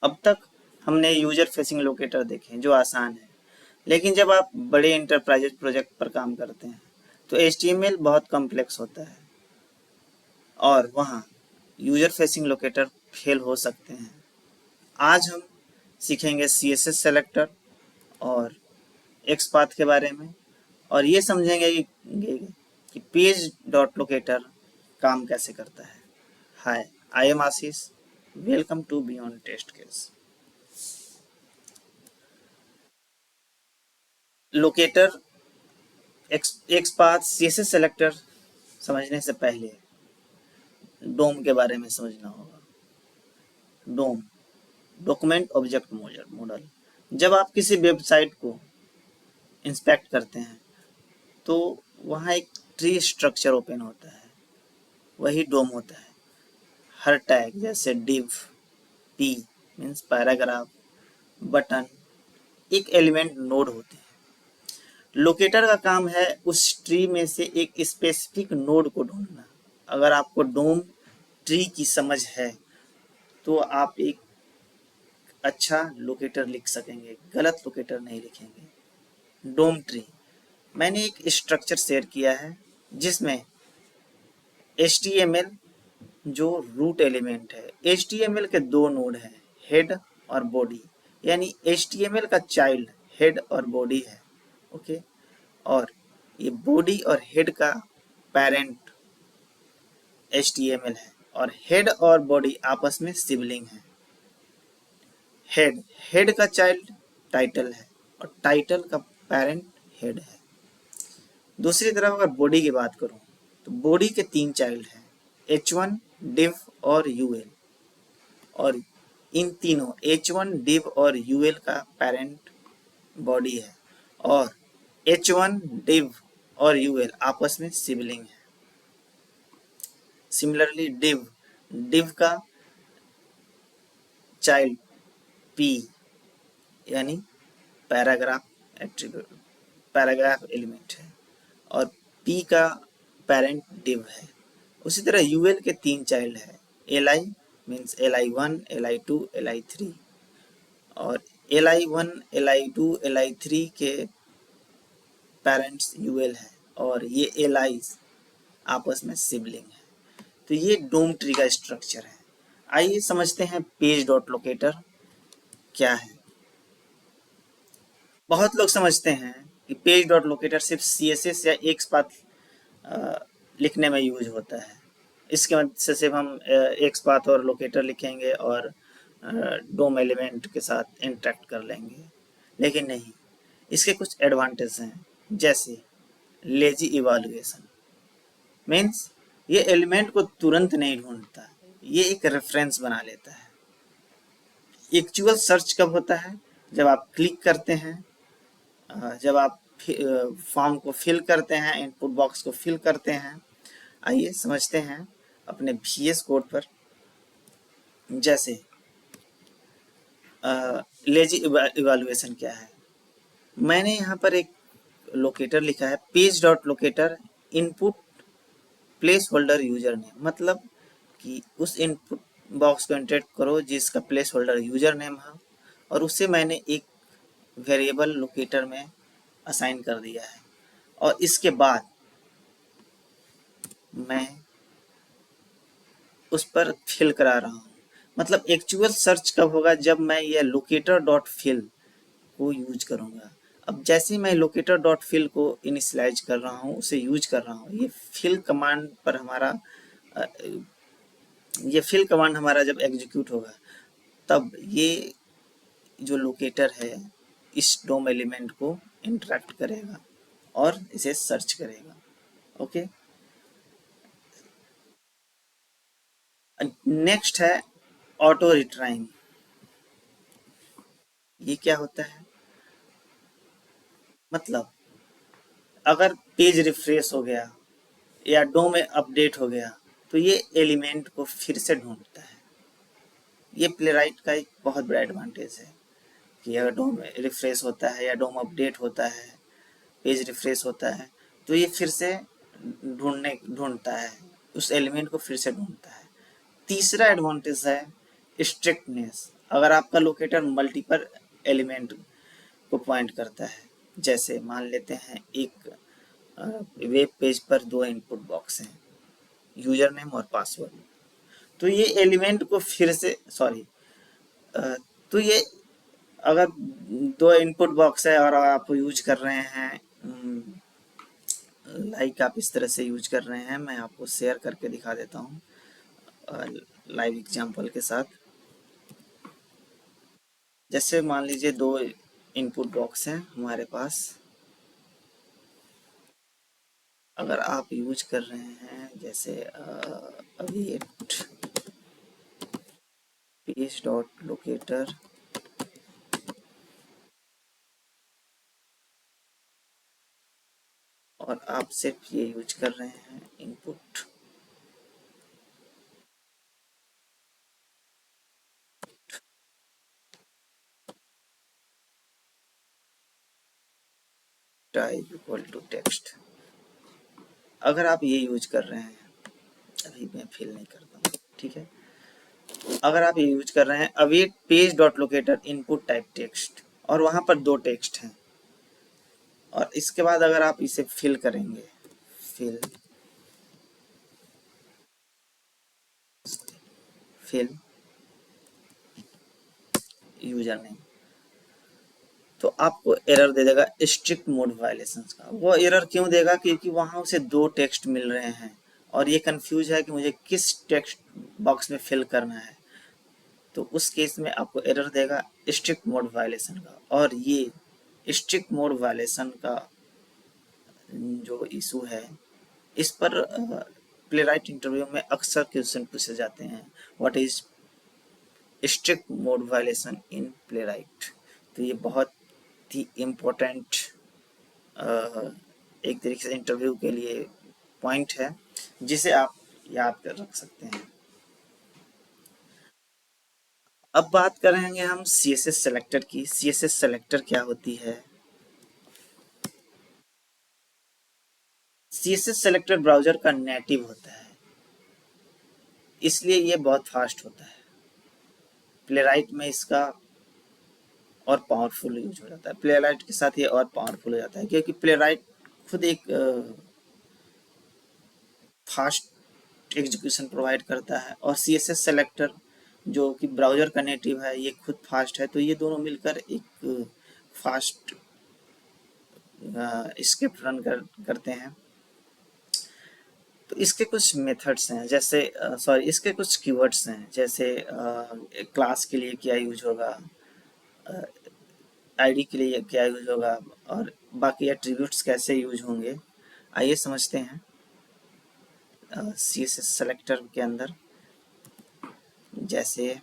अब तक हमने यूजर फेसिंग लोकेटर देखे जो आसान है, लेकिन जब आप बड़े इंटरप्राइजेज प्रोजेक्ट पर काम करते हैं तो HTML बहुत कॉम्प्लेक्स होता है और वहाँ यूजर फेसिंग लोकेटर फेल हो सकते हैं। आज हम सीखेंगे CSS सेलेक्टर और XPath के बारे में और ये समझेंगे कि पेज डॉट लोकेटर काम कैसे करता है। Hi, I am Ashish, welcome to beyond test case. Locator, XPath, CSS selector समझने से पहले डोम के बारे में समझना होगा। DOM, document object model. जब आप किसी वेबसाइट को इंस्पेक्ट करते हैं तो वहाँ एक ट्री स्ट्रक्चर ओपन होता है, वही डोम होता है। हर टैग जैसे div, p means paragraph, button एक एलिमेंट नोड होते हैं। लोकेटर का काम है उस ट्री में से एक स्पेसिफिक नोड को ढूंढना। अगर आपको डोम ट्री की समझ है तो आप एक अच्छा लोकेटर लिख सकेंगे, गलत लोकेटर नहीं लिखेंगे। डोम ट्री, मैंने एक स्ट्रक्चर शेयर किया है जिसमें HTML जो रूट एलिमेंट है, HTML के दो नोड हैं, हेड और बॉडी, यानी HTML का चाइल्ड हेड और बॉडी है। ओके, और ये बॉडी और हेड का पेरेंट HTML है और हेड और बॉडी आपस में सिबलिंग है। हेड का चाइल्ड टाइटल है और टाइटल का पेरेंट हेड है। दूसरी तरफ अगर बॉडी की बात करूं तो बॉडी के तीन चाइल्ड हैं, H1, div और UL, और इन तीनों H1, div और UL का पेरेंट बॉडी है और H1, div और UL आपस में सिबलिंग है। सिमिलरली div का चाइल्ड P यानी पैराग्राफ एट्रीब्यूट, पैराग्राफ एलिमेंट है और P का पेरेंट div है। उसी तरह UL के तीन चाइल्ड है, Li means Li1, Li2, Li3, और Li1, Li2, Li3 के पेरेंट्स UL है और ये Li's आपस में सिबलिंग है। तो ये डोम ट्री का स्ट्रक्चर है। आइए समझते हैं पेज डॉट लोकेटर क्या है। बहुत लोग समझते हैं कि पेज डॉट लोकेटर सिर्फ CSS या XPath लिखने में यूज होता है। इसके मदद से सिर्फ हम XPath और लोकेटर लिखेंगे और डोम एलिमेंट के साथ इंटरेक्ट कर लेंगे, लेकिन नहीं, इसके कुछ एडवांटेज हैं, जैसे लेजी इवालुएशन मीन्स ये एलिमेंट को तुरंत नहीं ढूंढता, ये एक रेफरेंस बना लेता है। एक्चुअल सर्च कब होता है? जब आप क्लिक करते हैं, जब आप फॉर्म को फिल करते हैं, इनपुट बॉक्स को फिल करते हैं। आइए समझते हैं अपने VS कोड पर। जैसे लेजी इवैल्यूएशन क्या है, मैंने यहाँ पर एक लोकेटर लिखा है, page dot locator input place holder user name, मतलब कि उस इनपुट बॉक्स को इंटरेक्ट करो जिसका प्लेस होल्डर यूजर नेम है और उसे मैंने एक वेरिएबल लोकेटर में असाइन कर दिया है और इसके बाद मैं उस पर फिल करा रहा हूँ। मतलब एक्चुअल सर्च कब होगा? जब मैं यह लोकेटर डॉट फिल को यूज करूँगा। अब जैसे मैं लोकेटर डॉट फिल को इनिशियलाइज कर रहा हूँ, उसे यूज कर रहा हूँ, ये फिल कमांड पर हमारा जब एग्जीक्यूट होगा तब ये जो लोकेटर है इस डोम एलिमेंट को इंटरेक्ट करेगा और इसे सर्च करेगा। ओके, नेक्स्ट है ऑटो रिट्राइंग। ये क्या होता है? मतलब अगर पेज रिफ्रेश हो गया या डोम में अपडेट हो गया तो ये एलिमेंट को फिर से ढूंढता है। ये प्लेराइट का एक बहुत बड़ा एडवांटेज है कि अगर डोम रिफ्रेश होता है या डोम अपडेट होता है, पेज रिफ्रेश होता है, तो ये फिर से ढूंढता है, उस एलिमेंट को फिर से ढूंढता है। तीसरा एडवांटेज है स्ट्रिक्टनेस। अगर आपका लोकेटर मल्टीपल एलिमेंट को पॉइंट करता है, जैसे मान लेते हैं एक वेब पेज पर दो इनपुट बॉक्स हैं, यूजर नेम और पासवर्ड, तो ये एलिमेंट को फिर से तो ये अगर दो इनपुट बॉक्स है और आप यूज कर रहे हैं लाइक आप इस तरह से यूज कर रहे हैं, मैं आपको शेयर करके दिखा देता हूँ लाइव एग्जांपल के साथ। जैसे मान लीजिए दो इनपुट बॉक्स हैं हमारे पास, अगर आप यूज कर रहे हैं जैसे अवेट पेज डॉट लोकेटर, और आप सिर्फ ये यूज कर रहे हैं input type equal to text, अगर आप ये यूज कर रहे हैं, अभी मैं फिल नहीं करता हूँ, ठीक है, अगर आप ये यूज कर रहे हैं await page dot locator input type text और वहां पर दो टेक्स्ट हैं, और इसके बाद अगर आप इसे फिल करेंगे, फिल फिल यूजर नेम, तो आपको एरर दे देगा स्ट्रिक्ट मोड वायलेशंस का। वो एरर क्यों देगा? क्योंकि वहां उसे दो टेक्स्ट मिल रहे हैं और ये कंफ्यूज है कि मुझे किस टेक्स्ट बॉक्स में फिल करना है, तो उस केस में आपको एरर देगा स्ट्रिक्ट मोड वायलेशन का। और ये स्ट्रिक्ट मोड वायलेशन का जो इशू है, इस पर प्लेराइट इंटरव्यू में अक्सर क्वेश्चन पूछे जाते हैं, what is strict mode violation in playwright. तो ये बहुत ही इम्पोर्टेंट एक तरीके से इंटरव्यू के लिए पॉइंट है, जिसे आप याद कर रख सकते हैं। अब बात करेंगे हम CSS सेलेक्टर की। CSS सेलेक्टर क्या होती है? CSS सेलेक्टर ब्राउजर का नेटिव होता है, इसलिए ये बहुत फास्ट होता है। प्लेराइट में इसका और पावरफुल यूज हो जाता है, प्लेराइट के साथ ये और पावरफुल हो जाता है, क्योंकि प्लेराइट खुद एक फास्ट एग्जीक्यूशन प्रोवाइड करता है, और CSS सेलेक्टर जो कि ब्राउजर का नेटिव है, ये खुद फास्ट है, तो ये दोनों मिलकर एक फास्ट स्क्रिप्ट रन करते हैं। तो इसके कुछ मेथड्स हैं, जैसे इसके कुछ कीवर्ड्स हैं, जैसे क्लास के लिए क्या यूज होगा, आईडी के लिए क्या यूज होगा, और बाकी एट्रीब्यूट्स कैसे यूज होंगे। आइए समझते हैं। CSS सेलेक्टर के अंदर जैसे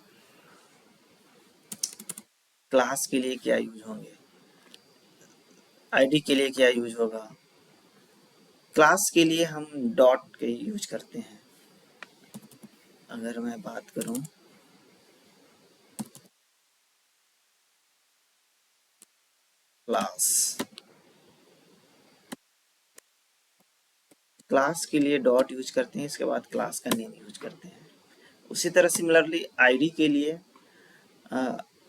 क्लास के लिए क्या यूज होंगे, आईडी के लिए क्या यूज होगा। क्लास के लिए हम डॉट के यूज करते हैं। अगर मैं बात करूं क्लास के लिए डॉट यूज करते हैं, इसके बाद क्लास का नेम यूज करते हैं। उसी तरह सिमिलरली आईडी के लिए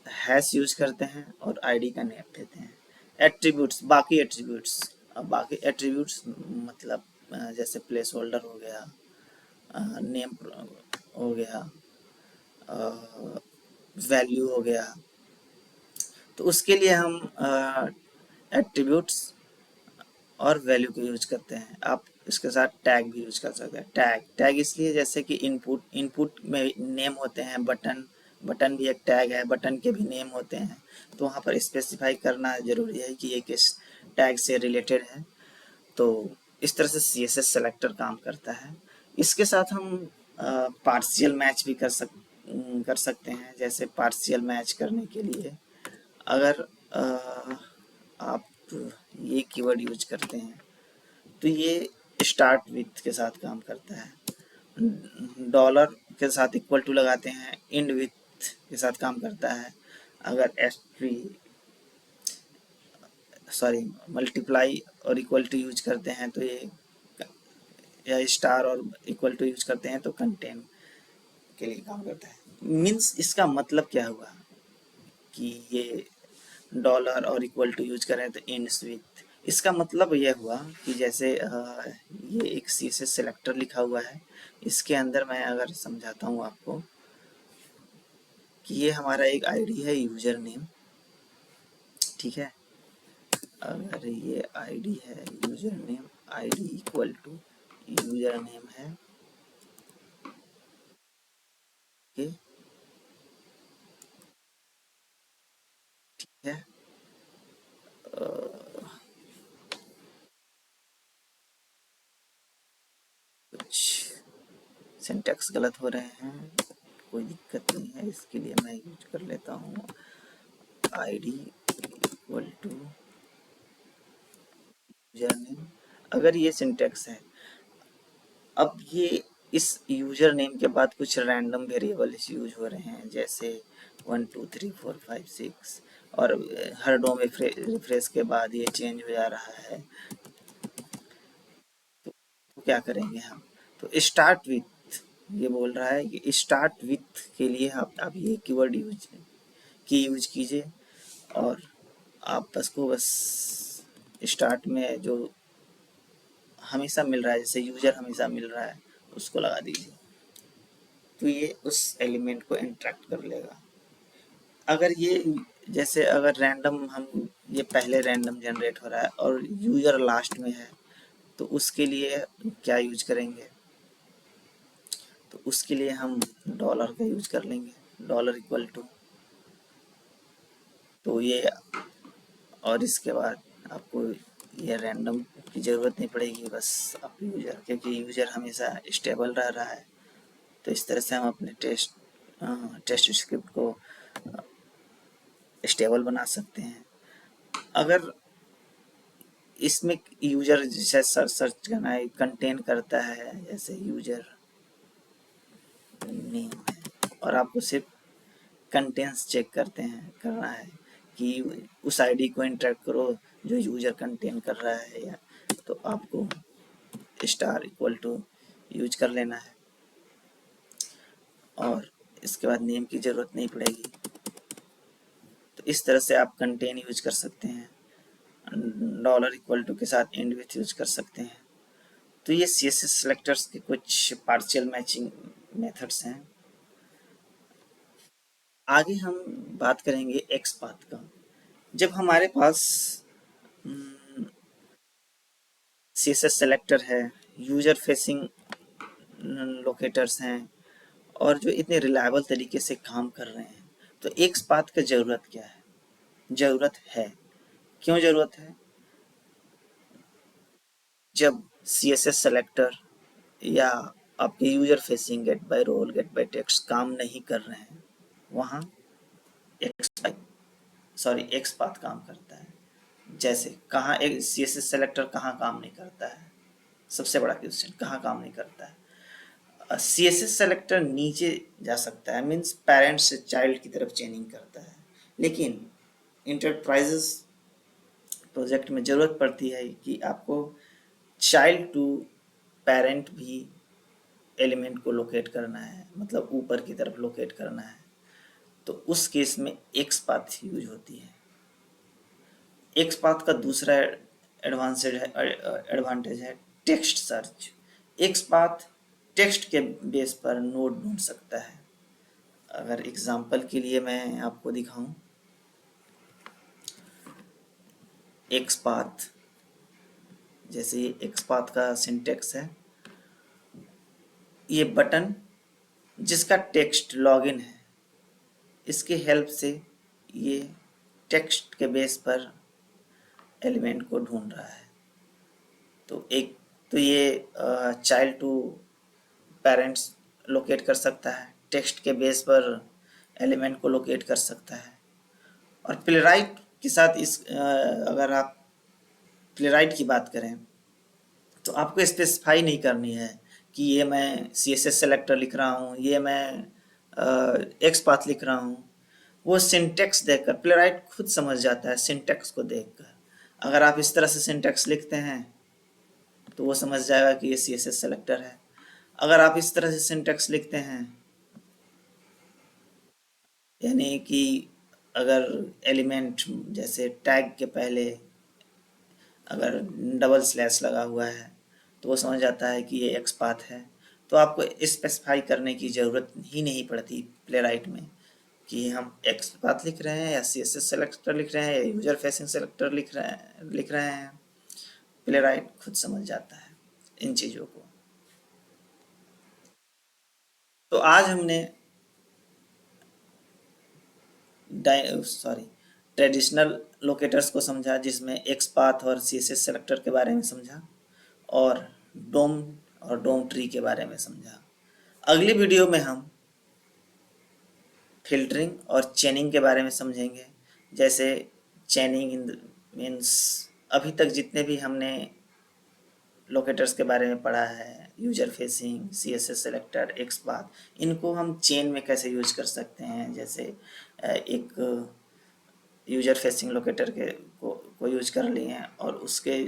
हैश यूज करते हैं और आईडी का नेम देते हैं। एट्रीब्यूट्स, बाकी एट्रीब्यूट्स मतलब जैसे प्लेस होल्डर हो गया, नेम हो गया, वैल्यू हो गया, तो उसके लिए हम एट्रीब्यूट्स और वैल्यू को यूज करते हैं। आप इसके साथ टैग भी यूज कर सकते हैं। टैग इसलिए जैसे कि इनपुट में नेम होते हैं, बटन भी एक टैग है, बटन के भी नेम होते हैं, तो वहाँ पर स्पेसिफाई करना जरूरी है कि ये किस टैग से रिलेटेड है। तो इस तरह से CSS सेलेक्टर काम करता है। इसके साथ हम पार्शियल मैच भी कर सकते हैं। जैसे पार्शियल मैच करने के लिए अगर आप ये कीवर्ड यूज करते हैं, तो ये स्टार्ट विथ के साथ काम करता है। डॉलर के साथ इक्वल टू लगाते हैं, एंड विथ के साथ काम करता है। अगर मल्टीप्लाई और इक्वल टू यूज करते हैं तो ये, या स्टार और इक्वल टू यूज करते हैं तो कंटेन के लिए काम करता है। मीन्स इसका मतलब क्या हुआ? कि ये डॉलर और इक्वल टू यूज करें तो एंड्स विथ। इसका मतलब यह हुआ कि जैसे ये एक CSS सेलेक्टर लिखा हुआ है, इसके अंदर मैं अगर समझाता हूँ आपको कि ये हमारा एक आईडी है यूजर नेम, ठीक है। अगर ये आईडी है user name, ID equal to user name है, ठीक है। कुछ सिंटैक्स गलत हो रहे हैं, कोई दिक्कत नहीं है, इसके लिए मैं यूज कर लेता हूँ ID equal to user name. अगर ये सिंटैक्स है, अब ये इस यूजर नेम के बाद कुछ रैंडम वेरिएबल्स यूज हो रहे हैं, जैसे 1 2 3 4 5 6, और हर डोम रिफ्रेश के बाद ये चेंज हो जा रहा है। तो क्या करेंगे हम, तो स्टार्ट विथ, ये बोल रहा है कि स्टार्ट विथ के लिए आप ये कीवर्ड यूज कीजिए, और आप बस स्टार्ट में जो हमेशा मिल रहा है, जैसे यूजर हमेशा मिल रहा है, उसको लगा दीजिए, तो ये उस एलिमेंट को इंट्रैक्ट कर लेगा। अगर ये जैसे अगर रैंडम हम ये पहले रैंडम जनरेट हो रहा है और यूजर लास्ट में है, तो उसके लिए क्या यूज करेंगे, तो उसके लिए हम डॉलर का यूज कर लेंगे, डॉलर इक्वल टू, तो ये, और इसके बाद आपको ये रैंडम की ज़रूरत नहीं पड़ेगी, बस आप यूजर, क्योंकि यूजर हमेशा स्टेबल रह रहा है। तो इस तरह से हम अपने टेस्ट स्क्रिप्ट को स्टेबल बना सकते हैं। अगर इसमें यूजर जैसे सर्च करना है, कंटेन करता है, जैसे यूजर नेम है, और आपको सिर्फ कंटेंट्स चेक करना है कि उस आईडी को इंटरेक्ट करो जो यूजर कंटेन कर रहा है, या तो आपको स्टार इक्वल टू यूज कर लेना है, और इसके बाद नेम की ज़रूरत नहीं पड़ेगी। तो इस तरह से आप कंटेन यूज कर सकते हैं, डॉलर इक्वल टू के साथ एंड विथ यूज कर सकते हैं। तो ये CSS सेलेक्टर्स के कुछ पार्शियल मैचिंग मेथड्स हैं। आगे हम बात करेंगे एक्सपाथ का। जब हमारे पास CSS सेलेक्टर है, यूजर फेसिंग लोकेटर्स हैं, और जो इतने रिलायबल तरीके से काम कर रहे हैं, तो एक्सपाथ का ज़रूरत क्या है, ज़रूरत है, क्यों ज़रूरत है। जब CSS सेलेक्टर या आपके user facing get by role, get by text काम नहीं कर रहे हैं, वहाँ एक्सपाथ काम करता है। जैसे कहाँ एक CSS सेलेक्टर कहाँ काम नहीं करता है, सबसे बड़ा क्वेश्चन, कहाँ काम नहीं करता है। CSS सेलेक्टर नीचे जा सकता है, मीन्स पेरेंट से चाइल्ड की तरफ चेनिंग करता है, लेकिन इंटरप्राइजेस प्रोजेक्ट में ज़रूरत पड़ती है कि आपको चाइल्ड टू पेरेंट भी एलिमेंट को लोकेट करना है, मतलब ऊपर की तरफ लोकेट करना है, तो उस केस में एक्सपाथ यूज होती है। एक्सपाथ का दूसरा एडवांटेज है टेक्स्ट सर्च। एक्सपाथ टेक्स्ट के बेस पर नोड ढूंढ सकता है। अगर एग्जांपल के लिए मैं आपको दिखाऊं, एक्सपाथ, जैसे ये एक्सपाथ का सिंटेक्स है, ये बटन जिसका टेक्स्ट लॉगिन है, इसके हेल्प से ये टेक्स्ट के बेस पर एलिमेंट को ढूंढ रहा है। तो ये चाइल्ड टू पेरेंट्स लोकेट कर सकता है, टेक्स्ट के बेस पर एलिमेंट को लोकेट कर सकता है। और प्लेराइट के साथ अगर आप प्लेराइट की बात करें, तो आपको स्पेसिफाई नहीं करनी है कि ये मैं CSS सेलेक्टर लिख रहा हूँ, ये मैं एक्सपाथ लिख रहा हूँ। वो सिंटेक्स देखकर प्लेराइट खुद समझ जाता है, सिंटेक्स को देखकर। अगर आप इस तरह से सिंटेक्स लिखते हैं तो वो समझ जाएगा कि ये CSS सेलेक्टर है। अगर आप इस तरह से सिंटेक्स लिखते हैं, यानी कि अगर एलिमेंट जैसे टैग के पहले अगर डबल स्लैश लगा हुआ है तो वो समझ जाता है कि ये एक्स पाथ है। तो आपको स्पेसिफाई करने की ज़रूरत ही नहीं पड़ती प्लेराइट में कि हम एक्स पाथ लिख रहे हैं या CSS सेलेक्टर लिख रहे हैं या यूजर फेसिंग सेलेक्टर लिख रहे हैं। प्लेराइट खुद समझ जाता है इन चीज़ों को। तो आज हमने ट्रेडिशनल लोकेटर्स को समझा, जिसमें एक्स पाथ और CSS सेलेक्टर के बारे में समझा, और डोम और डोम ट्री के बारे में समझा। अगली वीडियो में हम फिल्टरिंग और चेनिंग के बारे में समझेंगे। जैसे चेनिंग इन मीन्स अभी तक जितने भी हमने लोकेटर्स के बारे में पढ़ा है, user facing, CSS selector, x path, इनको हम चेन में कैसे यूज कर सकते हैं। जैसे एक यूजर फेसिंग लोकेटर को यूज कर लिए हैं और उसके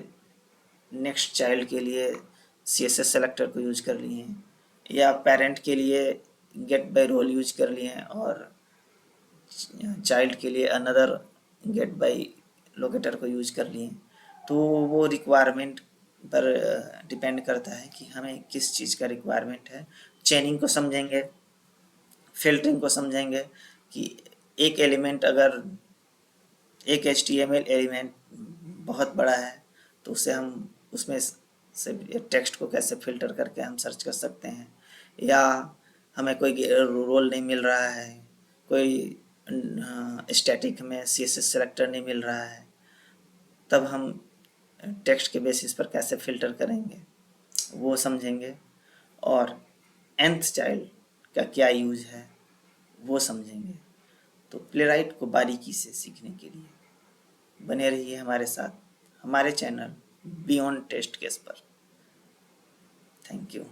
नेक्स्ट चाइल्ड के लिए CSS सेलेक्टर को यूज कर लिए हैं, या पेरेंट के लिए गेट बाय रोल यूज कर लिए हैं और चाइल्ड के लिए अनदर गेट बाय लोकेटर को यूज कर लिए। तो वो रिक्वायरमेंट पर डिपेंड करता है कि हमें किस चीज़ का रिक्वायरमेंट है। चेनिंग को समझेंगे, फिल्टरिंग को समझेंगे कि एक एलिमेंट अगर एक HTML एलिमेंट बहुत बड़ा है तो उसे हम उसमें से टेक्स्ट को कैसे फिल्टर करके हम सर्च कर सकते हैं, या हमें कोई रोल नहीं मिल रहा है, कोई स्टैटिक में CSS सेलेक्टर नहीं मिल रहा है, तब हम टेक्स्ट के बेसिस पर कैसे फिल्टर करेंगे वो समझेंगे, और nth चाइल्ड का क्या यूज है वो समझेंगे। तो प्लेराइट को बारीकी से सीखने के लिए बने रहिए हमारे साथ, हमारे चैनल बियॉन्ड टेस्ट केस पर। Thank you.